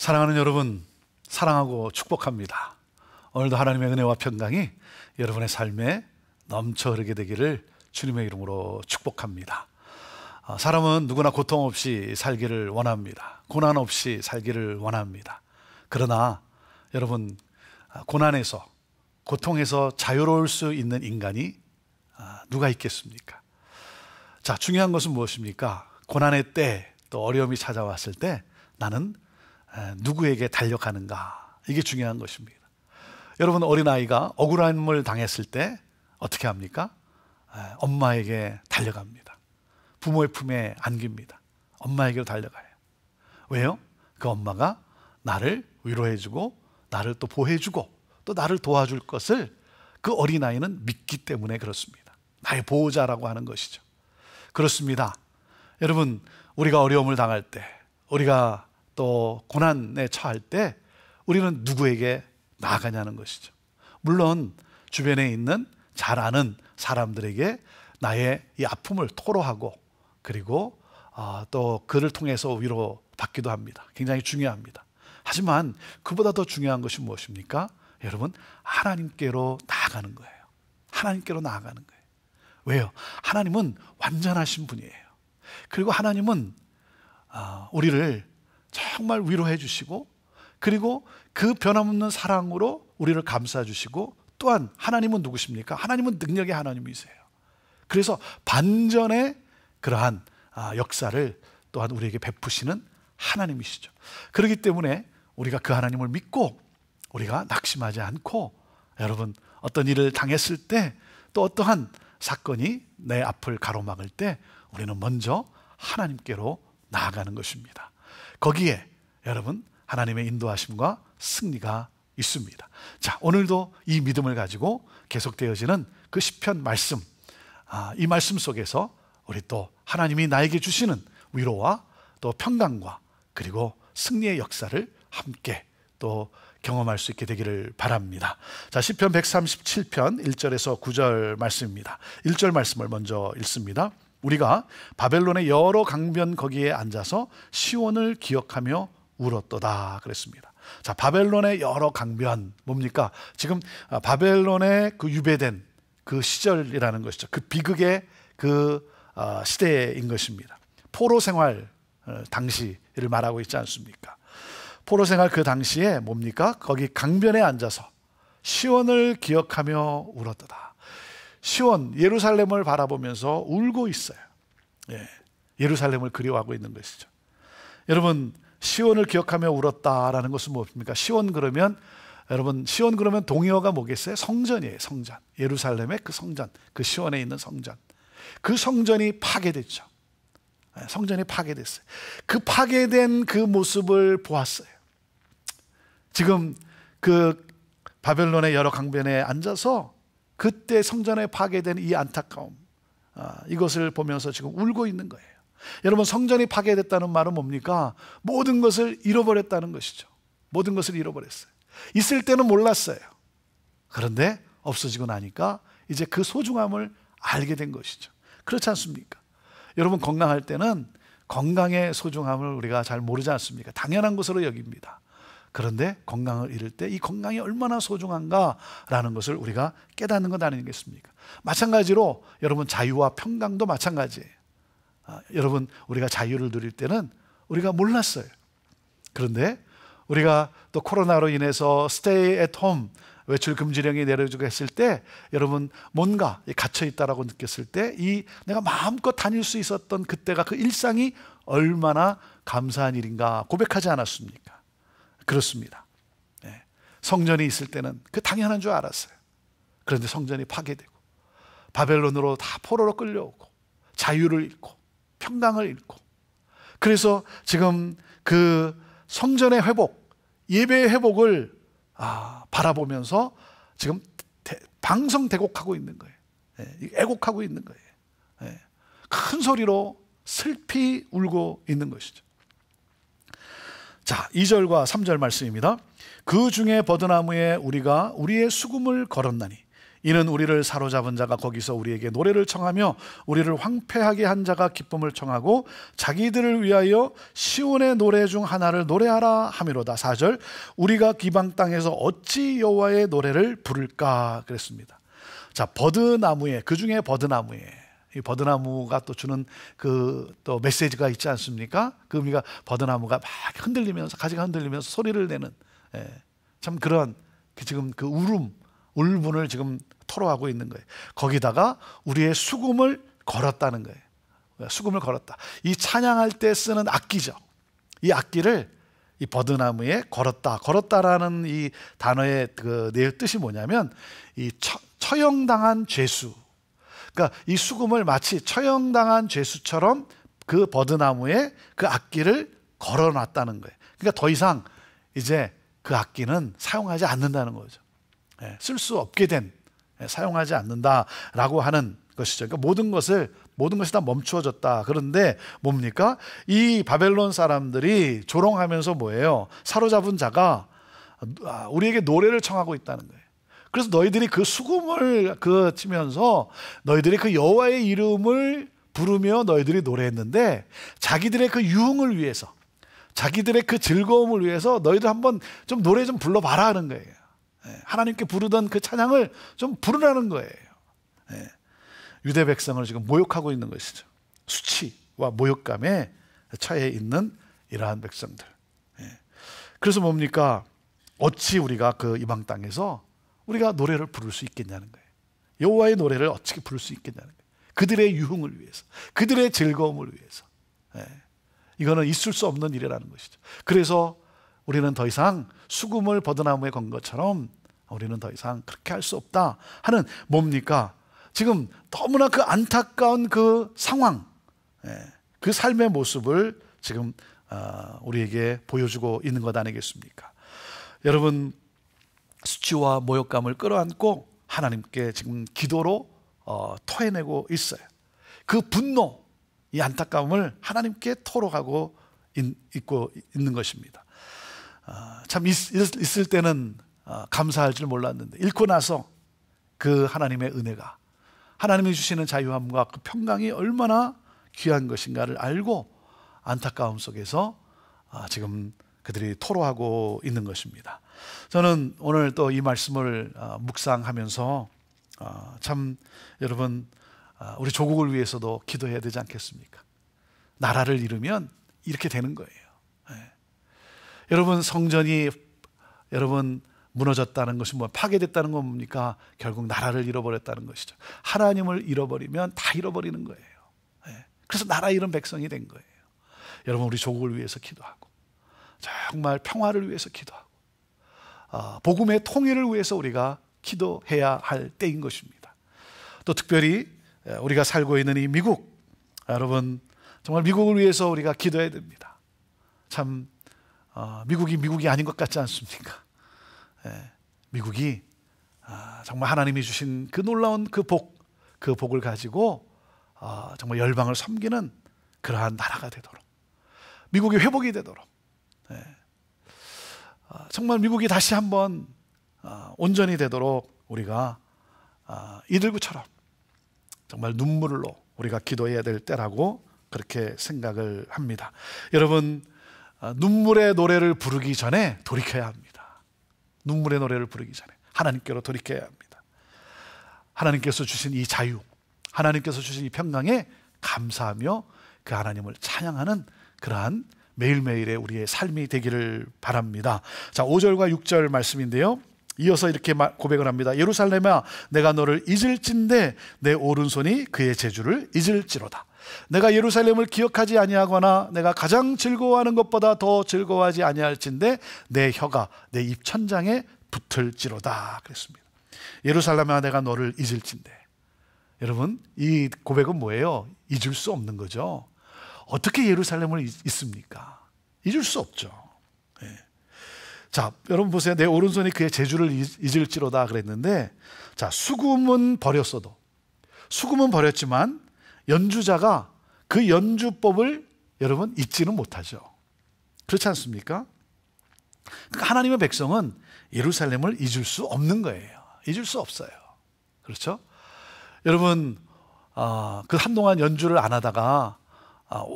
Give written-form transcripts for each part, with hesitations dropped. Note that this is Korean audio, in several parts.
사랑하는 여러분, 사랑하고 축복합니다. 오늘도 하나님의 은혜와 평강이 여러분의 삶에 넘쳐 흐르게 되기를 주님의 이름으로 축복합니다. 사람은 누구나 고통 없이 살기를 원합니다. 고난 없이 살기를 원합니다. 그러나 여러분, 고난에서, 고통에서 자유로울 수 있는 인간이 누가 있겠습니까? 자, 중요한 것은 무엇입니까? 고난의 때, 또 어려움이 찾아왔을 때 나는 누구에게 달려가는가? 이게 중요한 것입니다. 여러분, 어린아이가 억울함을 당했을 때 어떻게 합니까? 엄마에게 달려갑니다. 부모의 품에 안깁니다. 엄마에게로 달려가요. 왜요? 그 엄마가 나를 위로해주고 나를 또 보호해주고 또 나를 도와줄 것을 그 어린아이는 믿기 때문에 그렇습니다. 나의 보호자라고 하는 것이죠. 그렇습니다. 여러분, 우리가 어려움을 당할 때, 우리가 또 고난에 처할 때 우리는 누구에게 나아가냐는 것이죠. 물론 주변에 있는 잘 아는 사람들에게 나의 이 아픔을 토로하고 그리고 또 그를 통해서 위로받기도 합니다. 굉장히 중요합니다. 하지만 그보다 더 중요한 것이 무엇입니까? 여러분, 하나님께로 나아가는 거예요. 하나님께로 나아가는 거예요. 왜요? 하나님은 완전하신 분이에요. 그리고 하나님은 우리를 정말 위로해 주시고 그리고 그 변함없는 사랑으로 우리를 감싸 주시고 또한 하나님은 누구십니까? 하나님은 능력의 하나님이세요. 그래서 반전의 그러한 역사를 또한 우리에게 베푸시는 하나님이시죠. 그렇기 때문에 우리가 그 하나님을 믿고 우리가 낙심하지 않고 여러분, 어떤 일을 당했을 때 또 어떠한 사건이 내 앞을 가로막을 때 우리는 먼저 하나님께로 나아가는 것입니다. 거기에 여러분, 하나님의 인도하심과 승리가 있습니다. 자, 오늘도 이 믿음을 가지고 계속되어지는 그 시편 말씀, 이 말씀 속에서 우리 또 하나님이 나에게 주시는 위로와 또 평강과 그리고 승리의 역사를 함께 또 경험할 수 있게 되기를 바랍니다. 자, 시편 137편 1절에서 9절 말씀입니다. 1절 말씀을 먼저 읽습니다. 우리가 바벨론의 여러 강변 거기에 앉아서 시온을 기억하며 울었도다 그랬습니다. 자, 바벨론의 여러 강변 뭡니까? 지금 바벨론의 그 유배된 그 시절이라는 것이죠. 그 비극의 그 시대인 것입니다. 포로 생활 당시를 말하고 있지 않습니까? 포로 생활 그 당시에 뭡니까? 거기 강변에 앉아서 시온을 기억하며 울었도다. 시온, 예루살렘을 바라보면서 울고 있어요. 예루살렘을 그리워하고 있는 것이죠. 여러분, 시온을 기억하며 울었다라는 것은 무엇입니까? 시온 그러면 여러분, 시온 그러면 동의어가 뭐겠어요? 성전이에요. 성전. 예루살렘의 그 성전, 그 시온에 있는 성전. 그 성전이 파괴됐죠. 성전이 파괴됐어요. 그 파괴된 그 모습을 보았어요. 지금 그 바벨론의 여러 강변에 앉아서 그때 성전에 파괴된 이 안타까움, 이것을 보면서 지금 울고 있는 거예요. 여러분, 성전이 파괴됐다는 말은 뭡니까? 모든 것을 잃어버렸다는 것이죠. 모든 것을 잃어버렸어요. 있을 때는 몰랐어요. 그런데 없어지고 나니까 이제 그 소중함을 알게 된 것이죠. 그렇지 않습니까? 여러분, 건강할 때는 건강의 소중함을 우리가 잘 모르지 않습니까? 당연한 것으로 여깁니다. 그런데 건강을 잃을 때 이 건강이 얼마나 소중한가라는 것을 우리가 깨닫는 것 아니겠습니까? 마찬가지로 여러분, 자유와 평강도 마찬가지예요. 여러분, 우리가 자유를 누릴 때는 우리가 몰랐어요. 그런데 우리가 또 코로나로 인해서 스테이 앳 홈 외출 금지령이 내려지고 했을 때 여러분, 뭔가 갇혀 있다라고 느꼈을 때 이 내가 마음껏 다닐 수 있었던 그때가 그 일상이 얼마나 감사한 일인가 고백하지 않았습니까? 그렇습니다. 성전이 있을 때는 그 당연한 줄 알았어요. 그런데 성전이 파괴되고 바벨론으로 다 포로로 끌려오고 자유를 잃고 평강을 잃고, 그래서 지금 그 성전의 회복, 예배의 회복을 바라보면서 지금 방성대곡하고 있는 거예요. 애곡하고 있는 거예요. 큰 소리로 슬피 울고 있는 것이죠. 자, 2절과 3절 말씀입니다. 그 중에 버드나무에 우리가 우리의 수금을 걸었나니 이는 우리를 사로잡은 자가 거기서 우리에게 노래를 청하며 우리를 황폐하게 한 자가 기쁨을 청하고 자기들을 위하여 시온의 노래 중 하나를 노래하라 함이로다. 4절, 우리가 기방 땅에서 어찌 여호와의 노래를 부를까 그랬습니다. 자, 버드나무에, 그 중에 버드나무에, 이 버드나무가 또 주는 그 또 메시지가 있지 않습니까? 그 의미가 버드나무가 막 흔들리면서, 가지가 흔들리면서 소리를 내는, 참 그런 지금 그 울분을 지금 토로하고 있는 거예요. 거기다가 우리의 수금을 걸었다는 거예요. 수금을 걸었다. 이 찬양할 때 쓰는 악기죠. 이 악기를 이 버드나무에 걸었다라는 이 단어의 그 뜻이 뭐냐면 이 처형당한 죄수. 그러니까 이 수금을 마치 처형당한 죄수처럼 그 버드나무에 그 악기를 걸어놨다는 거예요. 그러니까 더 이상 이제 그 악기는 사용하지 않는다는 거죠. 쓸 수 없게 된, 사용하지 않는다라고 하는 것이죠. 그러니까 모든 것이 다 멈추어졌다. 그런데 뭡니까? 이 바벨론 사람들이 조롱하면서 뭐예요? 사로잡은 자가 우리에게 노래를 청하고 있다는 거예요. 그래서 너희들이 그 수금을 치면서 너희들이 그 여호와의 이름을 부르며 너희들이 노래했는데 자기들의 그 유흥을 위해서, 자기들의 그 즐거움을 위해서 너희들 한번 좀 노래 좀 불러봐라 하는 거예요. 하나님께 부르던 그 찬양을 좀 부르라는 거예요. 유대 백성을 지금 모욕하고 있는 것이죠. 수치와 모욕감에 처해 있는 이러한 백성들. 그래서 뭡니까? 어찌 우리가 그 이방 땅에서 우리가 노래를 부를 수 있겠냐는 거예요. 여호와의 노래를 어떻게 부를 수 있겠냐는 거예요. 그들의 유흥을 위해서, 그들의 즐거움을 위해서. 이거는 있을 수 없는 일이라는 것이죠. 그래서 우리는 더 이상 수금을 버드나무에 건 것처럼 우리는 더 이상 그렇게 할 수 없다 하는, 뭡니까? 지금 너무나 그 안타까운 그 상황, 그 삶의 모습을 지금 우리에게 보여주고 있는 것 아니겠습니까? 여러분, 수치와 모욕감을 끌어안고 하나님께 지금 기도로 토해내고 있어요. 그 분노, 이 안타까움을 하나님께 토로하고 있고 있는 것입니다. 참 있을 때는 감사할 줄 몰랐는데 잃고 나서 그 하나님의 은혜가, 하나님이 주시는 자유함과 그 평강이 얼마나 귀한 것인가를 알고 안타까움 속에서 지금 그들이 토로하고 있는 것입니다. 저는 오늘 또 이 말씀을 묵상하면서 참 여러분, 우리 조국을 위해서도 기도해야 되지 않겠습니까? 나라를 잃으면 이렇게 되는 거예요. 여러분, 성전이 여러분 무너졌다는 것이 파괴됐다는 건 뭡니까? 결국 나라를 잃어버렸다는 것이죠. 하나님을 잃어버리면 다 잃어버리는 거예요. 그래서 나라 잃은 백성이 된 거예요. 여러분, 우리 조국을 위해서 기도하고 정말 평화를 위해서 기도하고 복음의 통일을 위해서 우리가 기도해야 할 때인 것입니다. 또 특별히 우리가 살고 있는 이 미국, 여러분 정말 미국을 위해서 우리가 기도해야 됩니다. 참 미국이 아닌 것 같지 않습니까? 미국이 정말 하나님이 주신 그 놀라운 그 복을 가지고 정말 열방을 섬기는 그러한 나라가 되도록, 미국이 회복이 되도록, 정말 미국이 다시 한번 온전히 되도록 우리가 이들구처럼 정말 눈물로 우리가 기도해야 될 때라고 그렇게 생각을 합니다. 여러분, 눈물의 노래를 부르기 전에 돌이켜야 합니다. 눈물의 노래를 부르기 전에 하나님께로 돌이켜야 합니다. 하나님께서 주신 이 자유, 하나님께서 주신 이 평강에 감사하며 그 하나님을 찬양하는 그러한 매일매일의 우리의 삶이 되기를 바랍니다. 자, 5절과 6절 말씀인데요, 이어서 이렇게 고백을 합니다. 예루살렘아, 내가 너를 잊을진대 내 오른손이 그의 재주를 잊을지로다. 내가 예루살렘을 기억하지 아니하거나 내가 가장 즐거워하는 것보다 더 즐거워하지 아니할진대 내 혀가 내 입천장에 붙을지로다 그랬습니다. 예루살렘아, 내가 너를 잊을진대. 여러분, 이 고백은 뭐예요? 잊을 수 없는 거죠. 어떻게 예루살렘을 잊습니까? 잊을 수 없죠. 자, 여러분 보세요. 내 오른손이 그의 재주를 잊을지로다 그랬는데, 자, 수금은 버렸지만 연주자가 그 연주법을 여러분 잊지는 못하죠. 그렇지 않습니까? 그러니까 하나님의 백성은 예루살렘을 잊을 수 없는 거예요. 잊을 수 없어요. 그렇죠? 여러분, 그 한동안 연주를 안 하다가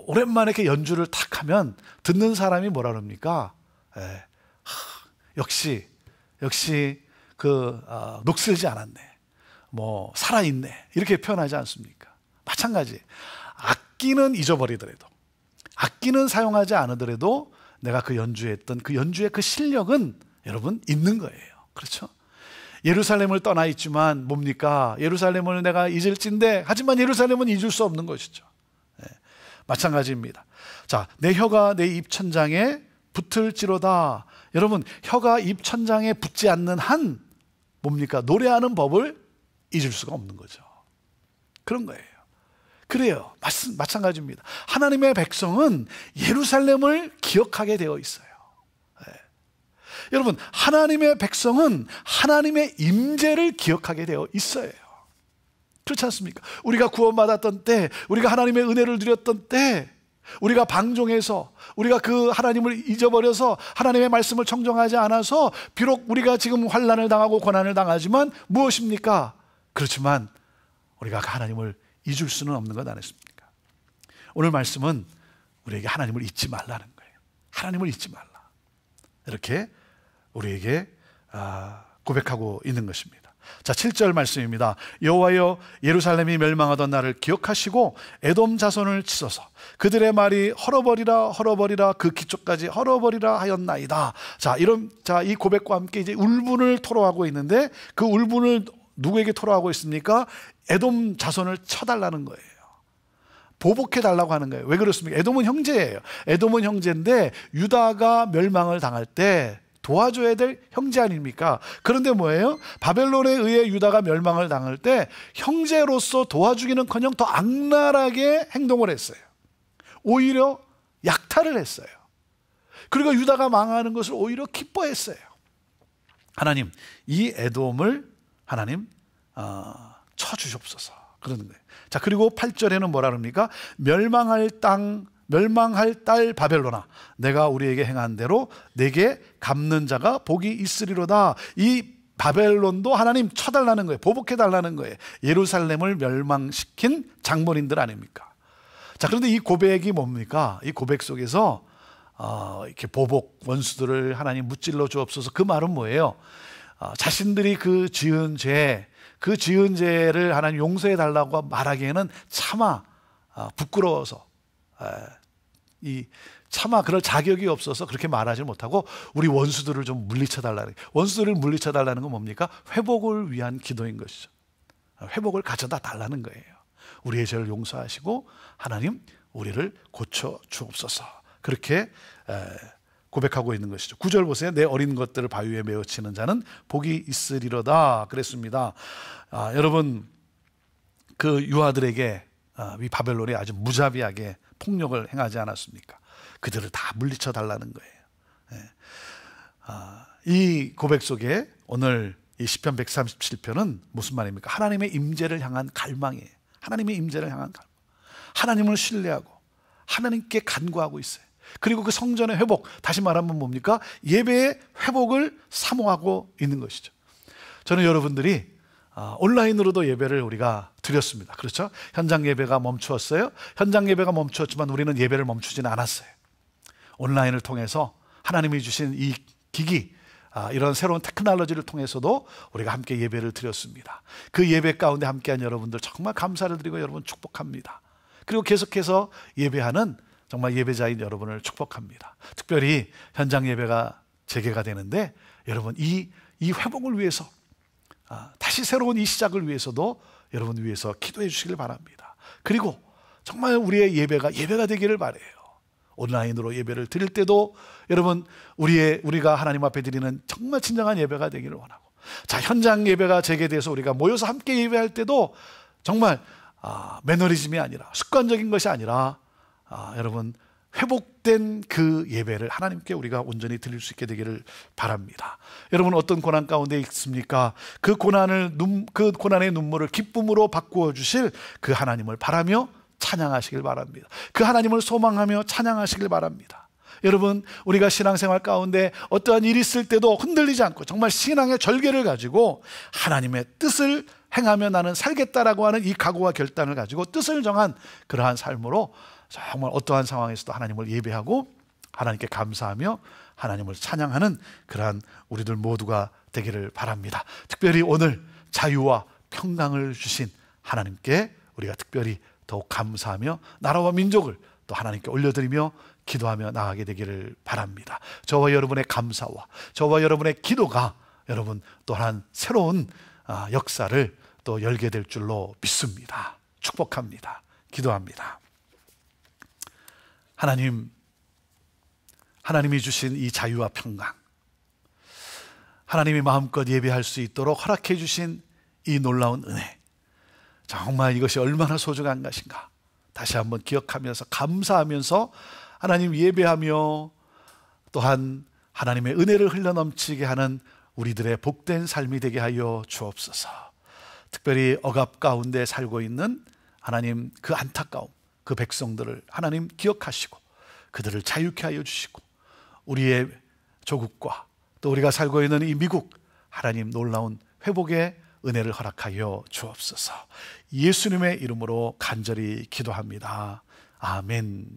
오랜만에 이렇게 연주를 탁 하면 듣는 사람이 뭐라 그럽니까? 역시 녹슬지 않았네, 뭐 살아있네, 이렇게 표현하지 않습니까? 마찬가지, 악기는 잊어버리더라도, 악기는 사용하지 않으더라도 내가 그 연주했던 그 연주의 그 실력은 여러분 있는 거예요. 그렇죠? 예루살렘을 떠나 있지만 뭡니까? 예루살렘을 내가 잊을진데, 하지만 예루살렘은 잊을 수 없는 것이죠. 마찬가지입니다. 자, 내 혀가 내 입천장에 붙을지로다. 여러분, 혀가 입천장에 붙지 않는 한 뭡니까? 노래하는 법을 잊을 수가 없는 거죠. 그런 거예요. 그래요. 마찬가지입니다. 하나님의 백성은 예루살렘을 기억하게 되어 있어요. 여러분, 하나님의 백성은 하나님의 임재를 기억하게 되어 있어요. 그렇지 않습니까? 우리가 구원받았던 때, 우리가 하나님의 은혜를 누렸던 때, 우리가 방종해서, 우리가 그 하나님을 잊어버려서 하나님의 말씀을 청정하지 않아서 비록 우리가 지금 환난을 당하고 고난을 당하지만 무엇입니까? 그렇지만 우리가 하나님을 잊을 수는 없는 것 아니겠습니까? 오늘 말씀은 우리에게 하나님을 잊지 말라는 거예요. 하나님을 잊지 말라, 이렇게 우리에게 고백하고 있는 것입니다. 자, 7절 말씀입니다. 여호와여, 예루살렘이 멸망하던 날을 기억하시고 에돔 자손을 치소서. 그들의 말이 헐어버리라 그 기초까지 헐어버리라 하였나이다. 자, 이 고백과 함께 이제 울분을 토로하고 있는데, 그 울분을 누구에게 토로하고 있습니까? 에돔 자손을 쳐달라는 거예요. 보복해 달라고 하는 거예요. 왜 그렇습니까? 에돔은 형제예요. 에돔은 형제인데 유다가 멸망을 당할 때 도와줘야 될 형제 아닙니까? 그런데 뭐예요? 바벨론에 의해 유다가 멸망을 당할 때 형제로서 도와주기는커녕 더 악랄하게 행동을 했어요. 오히려 약탈을 했어요. 그리고 유다가 망하는 것을 오히려 기뻐했어요. 하나님, 이 에돔을 하나님 쳐주시옵소서, 그러는 거예요. 자, 그리고 8절에는 뭐라 그럽니까? 멸망할 딸 바벨론아, 내가 우리에게 행한 대로 내게 갚는 자가 복이 있으리로다. 이 바벨론도 하나님 쳐달라는 거예요. 보복해달라는 거예요. 예루살렘을 멸망시킨 장본인들 아닙니까? 자, 그런데 이 고백이 뭡니까? 이 고백 속에서 이렇게 보복, 원수들을 하나님 무찔러 주옵소서, 그 말은 뭐예요? 자신들이 그 지은 죄를 하나님 용서해 달라고 말하기에는 차마 부끄러워서, 차마 그럴 자격이 없어서 그렇게 말하지 못하고 우리 원수들을 좀 물리쳐 달라는, 원수들을 물리쳐 달라는 건 뭡니까? 회복을 위한 기도인 것이죠. 회복을 가져다 달라는 거예요. 우리의 죄를 용서하시고 하나님 우리를 고쳐 주옵소서, 그렇게 고백하고 있는 것이죠. 9절 보세요. 내 어린 것들을 바위에 메어 치는 자는 복이 있으리로다 그랬습니다. 여러분, 그 유아들에게 이 바벨론이 아주 무자비하게 폭력을 행하지 않았습니까? 그들을 다 물리쳐 달라는 거예요. 이 고백 속에 오늘 이 시편 137편은 무슨 말입니까? 하나님의 임재를 향한 갈망이에요. 하나님의 임재를 향한 갈망. 하나님을 신뢰하고 하나님께 간구하고 있어요. 그리고 그 성전의 회복, 다시 말하면 뭡니까? 예배의 회복을 사모하고 있는 것이죠. 저는 여러분들이 온라인으로도 예배를 우리가 드렸습니다. 그렇죠? 현장 예배가 멈추었어요. 현장 예배가 멈추었지만 우리는 예배를 멈추지는 않았어요. 온라인을 통해서 하나님이 주신 이 기기, 이런 새로운 테크놀로지를 통해서도 우리가 함께 예배를 드렸습니다. 그 예배 가운데 함께한 여러분들 정말 감사를 드리고 여러분 축복합니다. 그리고 계속해서 예배하는 정말 예배자인 여러분을 축복합니다. 특별히 현장 예배가 재개가 되는데 여러분 이 회복을 위해서, 다시 새로운 이 시작을 위해서도 여러분 위해서 기도해 주시길 바랍니다. 그리고 정말 우리의 예배가 되기를 바라요. 온라인으로 예배를 드릴 때도 여러분 우리가 하나님 앞에 드리는 정말 진정한 예배가 되기를 원하고, 자, 현장 예배가 재개돼서 우리가 모여서 함께 예배할 때도 정말 매너리즘이 아니라, 습관적인 것이 아니라 여러분 회복된 그 예배를 하나님께 우리가 온전히 드릴 수 있게 되기를 바랍니다. 여러분 어떤 고난 가운데 있습니까? 그 고난의 눈물을 기쁨으로 바꾸어 주실 그 하나님을 바라며 찬양하시길 바랍니다. 그 하나님을 소망하며 찬양하시길 바랍니다. 여러분, 우리가 신앙생활 가운데 어떠한 일이 있을 때도 흔들리지 않고 정말 신앙의 절개를 가지고 하나님의 뜻을 행하며 나는 살겠다라고 하는 이 각오와 결단을 가지고 뜻을 정한 그러한 삶으로 정말 어떠한 상황에서도 하나님을 예배하고 하나님께 감사하며 하나님을 찬양하는 그러한 우리들 모두가 되기를 바랍니다. 특별히 오늘 자유와 평강을 주신 하나님께 우리가 특별히 더욱 감사하며 나라와 민족을 또 하나님께 올려드리며 기도하며 나아가게 되기를 바랍니다. 저와 여러분의 감사와 저와 여러분의 기도가 여러분 또한 새로운 역사를 또 열게 될 줄로 믿습니다. 축복합니다. 기도합니다. 하나님이 주신 이 자유와 평강, 하나님이 마음껏 예배할 수 있도록 허락해 주신 이 놀라운 은혜, 정말 이것이 얼마나 소중한 것인가 다시 한번 기억하면서 감사하면서 하나님 예배하며 또한 하나님의 은혜를 흘러넘치게 하는 우리들의 복된 삶이 되게 하여 주옵소서. 특별히 억압 가운데 살고 있는 하나님 그 안타까움, 그 백성들을 하나님 기억하시고 그들을 자유케 하여 주시고 우리의 조국과 또 우리가 살고 있는 이 미국 하나님 놀라운 회복의 은혜를 허락하여 주옵소서. 예수님의 이름으로 간절히 기도합니다. 아멘.